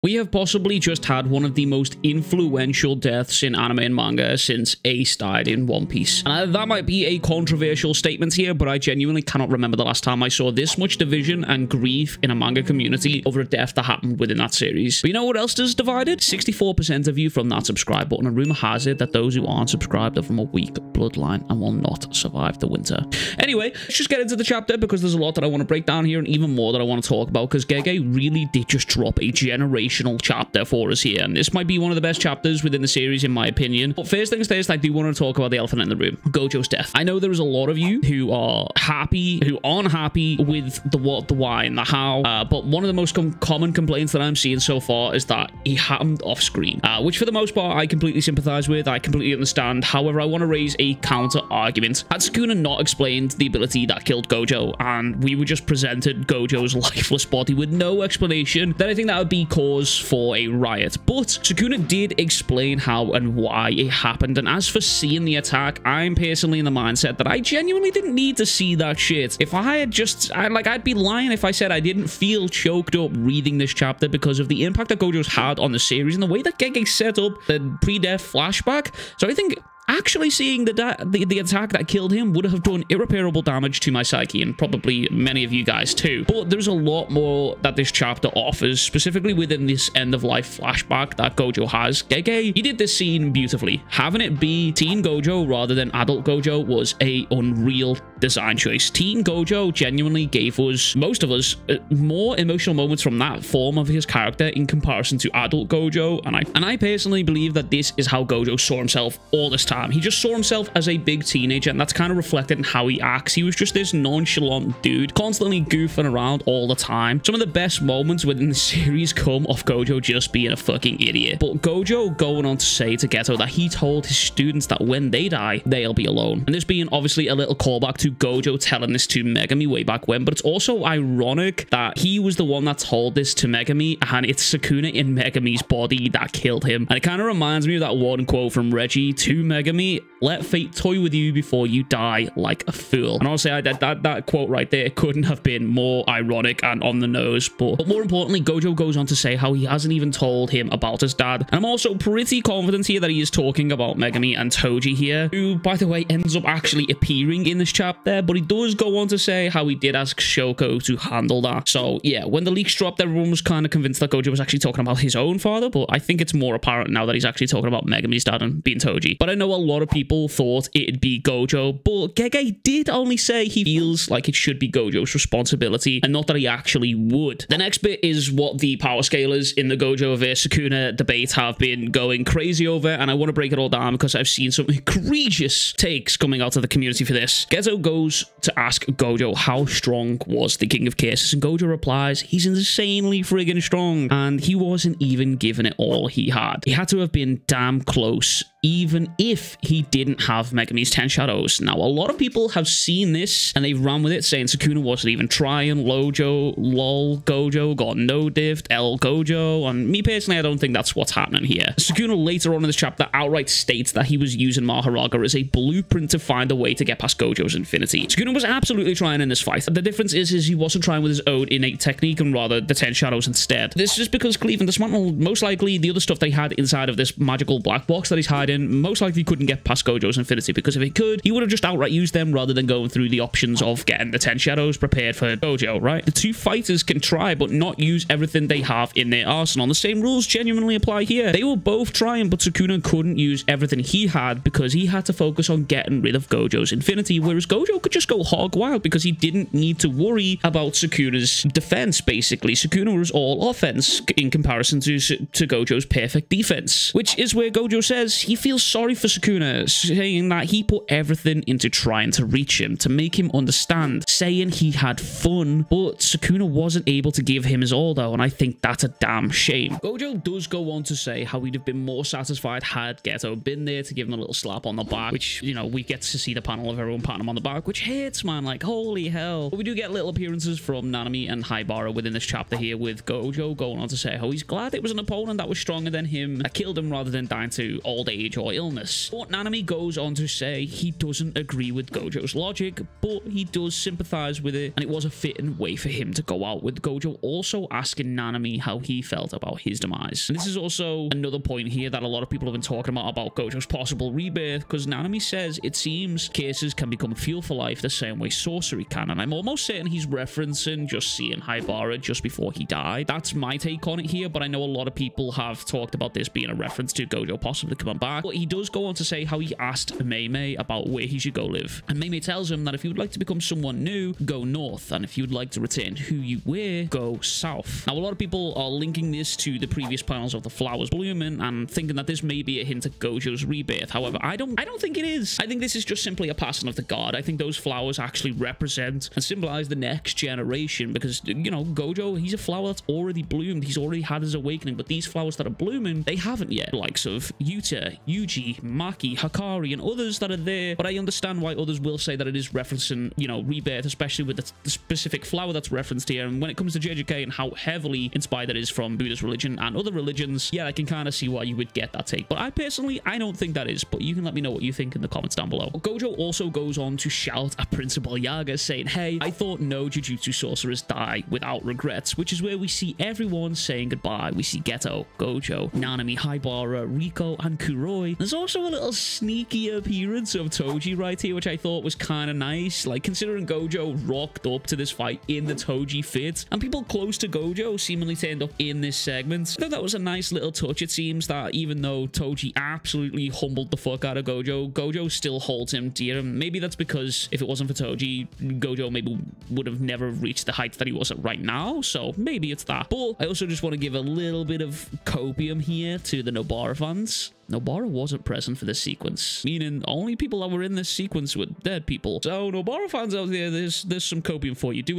We have possibly just had one of the most influential deaths in anime and manga since Ace died in One Piece. And that might be a controversial statement here, but I genuinely cannot remember the last time I saw this much division and grief in a manga community over a death that happened within that series. But you know what else is divided? 64% of you from that subscribe button, and rumor has it that those who aren't subscribed are from a weak bloodline and will not survive the winter. Anyway, let's just get into the chapter because there's a lot that I want to break down here and even more that I want to talk about because GOJO really did just drop a generational chapter for us here, and this might be one of the best chapters within the series in my opinion. But first things first, I do want to talk about the elephant in the room, Gojo's death. I know there is a lot of you who are happy, who aren't happy with the what, the why, and the how, but one of the most common complaints that I'm seeing so far is that he happened off screen, which for the most part I completely sympathize with, I completely understand. However, I want to raise a counter argument. Had Sukuna not explained the ability that killed Gojo and we were just presented Gojo's lifeless body with no explanation, then I think that would be cause for a riot. But Sukuna did explain how and why it happened, and as for seeing the attack, I'm personally in the mindset that I genuinely didn't need to see that shit. If I had just, I'd be lying if I said I didn't feel choked up reading this chapter because of the impact that Gojo's had on the series and the way that GOJO set up the pre-death flashback. So I think actually seeing the attack that killed him would have done irreparable damage to my psyche and probably many of you guys too. But there's a lot more that this chapter offers, specifically within this end-of-life flashback that Gojo has. GOJO, he did this scene beautifully. Having it be Teen Gojo rather than Adult Gojo was a unreal design choice. Teen Gojo genuinely gave us, most of us, more emotional moments from that form of his character in comparison to Adult Gojo, and I personally believe that this is how Gojo saw himself all this time. He just saw himself as a big teenager, and that's kind of reflected in how he acts. He was just this nonchalant dude, constantly goofing around all the time. Some of the best moments within the series come off Gojo just being a fucking idiot. But Gojo going on to say to Geto that he told his students that when they die, they'll be alone. And this being obviously a little callback to Gojo telling this to Megami way back when, but it's also ironic that he was the one that told this to Megami, and it's Sukuna in Megami's body that killed him. And it kind of reminds me of that one quote from Reggie to Megami: "Let fate toy with you before you die like a fool." And honestly, that quote right there couldn't have been more ironic and on the nose. But more importantly, Gojo goes on to say how he hasn't even told him about his dad. And I'm also pretty confident here that he is talking about Megami and Toji here, who, by the way, ends up actually appearing in this chapter. But he does go on to say how he did ask Shoko to handle that. So yeah, when the leaks dropped, everyone was kind of convinced that Gojo was actually talking about his own father, but I think it's more apparent now that he's actually talking about Megami's dad and being Toji. But I know a lot of people thought it'd be Gojo, but GOJO did only say he feels like it should be Gojo's responsibility and not that he actually would. The next bit is what the power scalers in the GOJO vs Sukuna debate have been going crazy over, and I want to break it all down because I've seen some egregious takes coming out of the community for this. Geto goes to ask Gojo how strong was the King of Chaos, and Gojo replies he's insanely friggin' strong, and he wasn't even giving it all he had. He had to have been damn close, even if he didn't have Megami's 10 shadows. Now, a lot of people have seen this and they've run with it, saying Sukuna wasn't even trying, Lojo, lol, Gojo got no diff, L Gojo, and me personally, I don't think that's what's happening here. Sukuna later on in this chapter outright states that he was using Maharaga as a blueprint to find a way to get past Gojo's infinity. Sukuna was absolutely trying in this fight. The difference is he wasn't trying with his own innate technique and rather the 10 shadows instead. This is just because Cleave and Dismantle, most likely the other stuff they had inside of this magical black box that he's hiding, most likely couldn't get past Gojo's infinity, because if he could, he would have just outright used them rather than going through the options of getting the 10 shadows prepared for Gojo, right? The two fighters can try but not use everything they have in their arsenal. The same rules genuinely apply here. They were both trying, but Sukuna couldn't use everything he had because he had to focus on getting rid of Gojo's infinity, whereas Gojo could just go hog wild because he didn't need to worry about Sukuna's defense, basically. Sukuna was all offense in comparison to Gojo's perfect defense, which is where Gojo says he feels sorry for Sukuna, saying that he put everything into trying to reach him, to make him understand, saying he had fun, but Sukuna wasn't able to give him his all though, and I think that's a damn shame. Gojo does go on to say how he'd have been more satisfied had Geto been there to give him a little slap on the back, which, you know, we get to see the panel of everyone patting him on the back, which hurts, man, like, holy hell. But we do get little appearances from Nanami and Haibara within this chapter here, with Gojo going on to say how he's glad it was an opponent that was stronger than him that killed him rather than dying to old age age or illness. But Nanami goes on to say he doesn't agree with Gojo's logic, but he does sympathize with it, and it was a fitting way for him to go out, with Gojo also asking Nanami how he felt about his demise. And this is also another point here that a lot of people have been talking about Gojo's possible rebirth, because Nanami says it seems cases can become fuel for life the same way sorcery can, and I'm almost certain he's referencing just seeing Haibara just before he died. That's my take on it here, but I know a lot of people have talked about this being a reference to Gojo possibly coming back. But he does go on to say how he asked Mei about where he should go live, and Mei tells him that if you would like to become someone new, go north, and if you'd like to return who you were, go south. Now, a lot of people are linking this to the previous panels of the flowers blooming and thinking that this may be a hint at Gojo's rebirth. However, I don't think it is. I think this is just simply a passing of the guard. I think those flowers actually represent and symbolize the next generation, because, you know, Gojo, he's a flower that's already bloomed. He's already had his awakening, but these flowers that are blooming, they haven't yet. The likes of Yuta, Yuji, Maki, Hakari, and others that are there. But I understand why others will say that it is referencing, you know, rebirth, especially with the specific flower that's referenced here. And when it comes to JJK and how heavily inspired that is from Buddha's religion and other religions, yeah, I can kind of see why you would get that take. But I personally, I don't think that is. But you can let me know what you think in the comments down below. Gojo also goes on to shout at Principal Yaga, saying, hey, I thought no Jujutsu sorcerers die without regrets, which is where we see everyone saying goodbye. We see Geto, Gojo, Nanami, Haibara, Riko, and Kuroi. There's also a little sneaky appearance of Toji right here, which I thought was kind of nice. Like, considering Gojo rocked up to this fight in the Toji fit, and people close to Gojo seemingly turned up in this segment. I thought that was a nice little touch. It seems that even though Toji absolutely humbled the fuck out of Gojo, Gojo still holds him dear. And maybe that's because if it wasn't for Toji, Gojo maybe would have never reached the heights that he was at right now. So maybe it's that. But I also just want to give a little bit of copium here to the Nobara fans. Nobara wasn't present for this sequence, meaning only people that were in this sequence were dead people. So Nobara fans out there, there's some copium for you. Do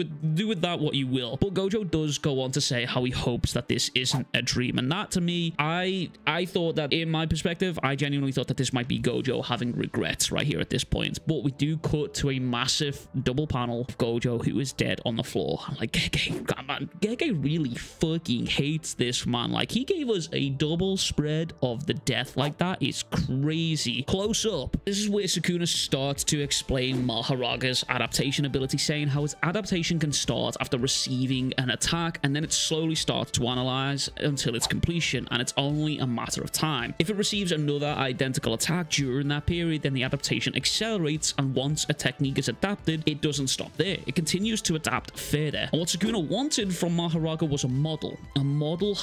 with that what you will. But Gojo does go on to say how he hopes that this isn't a dream, and that to me, I thought that, in my perspective, I genuinely thought that this might be Gojo having regrets right here at this point. But we do cut to a massive double panel of Gojo who is dead on the floor. Like, Gege really fucking hates this man. Like, he gave us a double spread of the death. Like, that is crazy. Close up. This is where Sukuna starts to explain Maharaga's adaptation ability, saying how its adaptation can start after receiving an attack, and then it slowly starts to analyze until its completion, and it's only a matter of time. If it receives another identical attack during that period, then the adaptation accelerates, and once a technique is adapted, it doesn't stop there. It continues to adapt further. And what Sukuna wanted from Maharaga was a model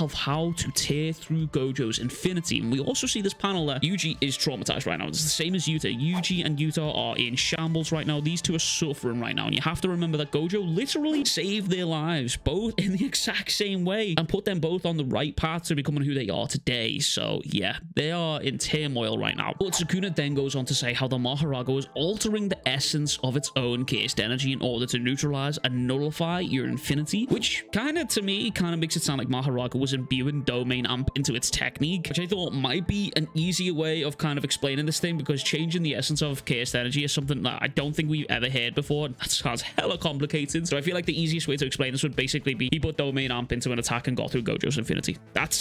of how to tear through Gojo's infinity. And we also see this panel that Yuji is traumatized right now. It's the same as Yuta. Yuji and Yuta are in shambles right now. These two are suffering right now, and you have to remember that Gojo literally saved their lives both in the exact same way and put them both on the right path to becoming who they are today. So yeah, they are in turmoil right now. But Sukuna then goes on to say how the Maharaga was altering the essence of its own cursed energy in order to neutralize and nullify your infinity, which to me makes it sound like Maharaga was imbuing domain amp into its technique, which I thought might be an easier way of explaining this thing, because changing the essence of cursed energy is something that I don't think we've ever heard before. That sounds hella complicated. So I feel like the easiest way to explain this would basically be he put domain amp into an attack and got through Gojo's infinity.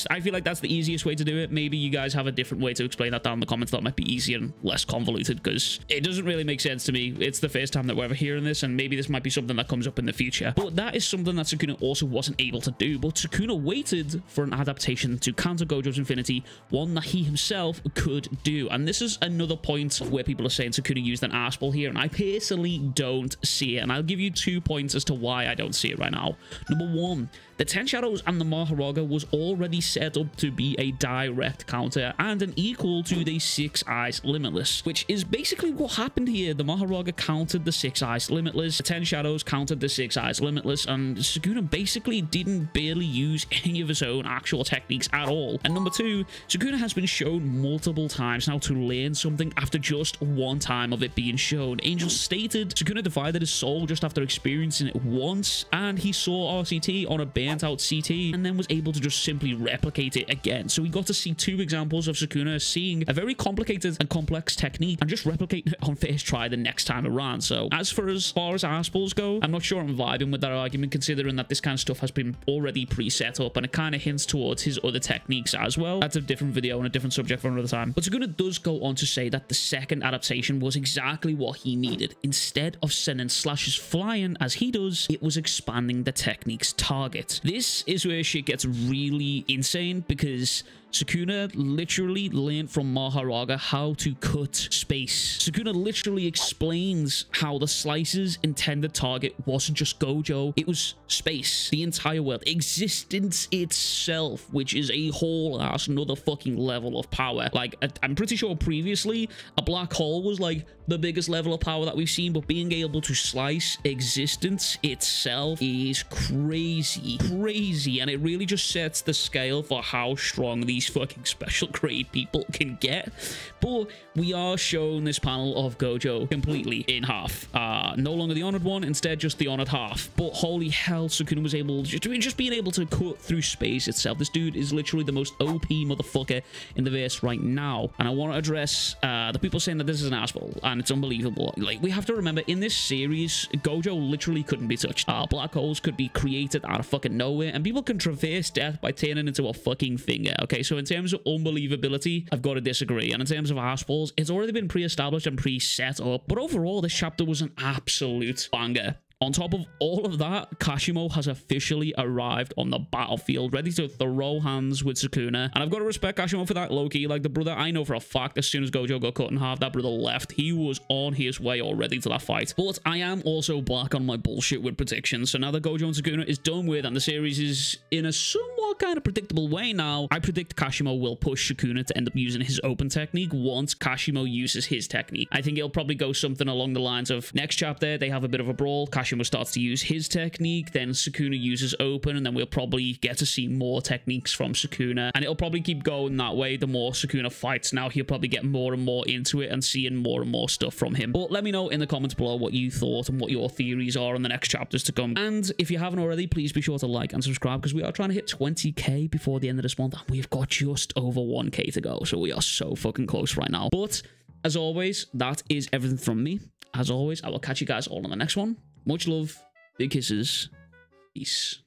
I feel like that's the easiest way to do it. Maybe you guys have a different way to explain that down in the comments that might be easier and less convoluted, because it doesn't really make sense to me. It's the first time that we're ever hearing this, and maybe this might be something that comes up in the future. But that is something that Sukuna also wasn't able to do. But Sukuna waited for an adaptation to counter Gojo's infinity, one that he himself could do. And this is another point where people are saying Sukuna used an arse ball here, and I personally don't see it. And I'll give you 2 points as to why I don't see it right now. Number one, the 10 Shadows and the Maharaga was already set up to be a direct counter and an equal to the 6 Eyes Limitless, which is basically what happened here. The Maharaga countered the 6 Eyes Limitless, the 10 Shadows countered the 6 Eyes Limitless, and Sukuna basically didn't barely use any of his own actual techniques at all. And number two, Sukuna has been shown multiple times now to learn something after just one time of it being shown. Angel stated Sukuna divided his soul just after experiencing it once, and he saw RCT on a burnt out CT and then was able to just simply replicate it again. So we got to see 2 examples of Sukuna seeing a very complicated and complex technique and just replicating it on first try the next time around. So as far as arse balls go, I'm not sure I'm vibing with that argument, considering that this kind of stuff has been already pre-set up, and it kind of hints towards his other techniques as well. That's a different video and a different subject for another time. But Sukuna does go on to say that the second adaptation was exactly what he needed. Instead of sending slashes flying as he does, it was expanding the technique's target. This is where shit gets really insane, because Sukuna literally learned from Maharaga how to cut space. Sukuna literally explains how the slice's intended target wasn't just Gojo, it was space, the entire world, existence itself, which is a whole ass another fucking level of power. Like, I'm pretty sure previously a black hole was like the biggest level of power that we've seen, but being able to slice existence itself is crazy, and it really just sets the scale for how strong these fucking special grade people can get. But we are shown this panel of Gojo completely in half. No longer the honored one, instead just the honored half. But holy hell, Sukuna was able to just being able to cut through space itself. This dude is literally the most OP motherfucker in the verse right now. And I want to address the people saying that this is an asshole and it's unbelievable. Like, we have to remember, in this series, Gojo literally couldn't be touched. Black holes could be created out of fucking nowhere, and people can traverse death by turning into a fucking finger. Okay, so in terms of unbelievability, I've got to disagree. And in terms of assballs, it's already been pre-established and pre-set up. But overall, this chapter was an absolute banger. On top of all of that, Kashimo has officially arrived on the battlefield, ready to throw hands with Sukuna. And I've got to respect Kashimo for that, low-key. Like, the brother, I know for a fact, as soon as Gojo got cut in half, that brother left. He was on his way already to that fight. But I am also black on my bullshit with predictions. So now that Gojo and Sukuna is done with, and the series is in a somewhat kind of predictable way now, I predict Kashimo will push Sukuna to end up using his open technique once Kashimo uses his technique. I think it'll probably go something along the lines of, next chapter, they have a bit of a brawl, Kashimo starts to use his technique, then Sukuna uses open, and then we'll probably get to see more techniques from Sukuna, and it'll probably keep going that way. The more Sukuna fights now, he'll probably get more and more into it and seeing more and more stuff from him. But let me know in the comments below what you thought and what your theories are on the next chapters to come. And if you haven't already, please be sure to like and subscribe, because we are trying to hit 20k before the end of this month, and we've got just over 1k to go, so we are so fucking close right now. But as always, that is everything from me. As always, I will catch you guys all on the next one. Much love, big kisses, peace.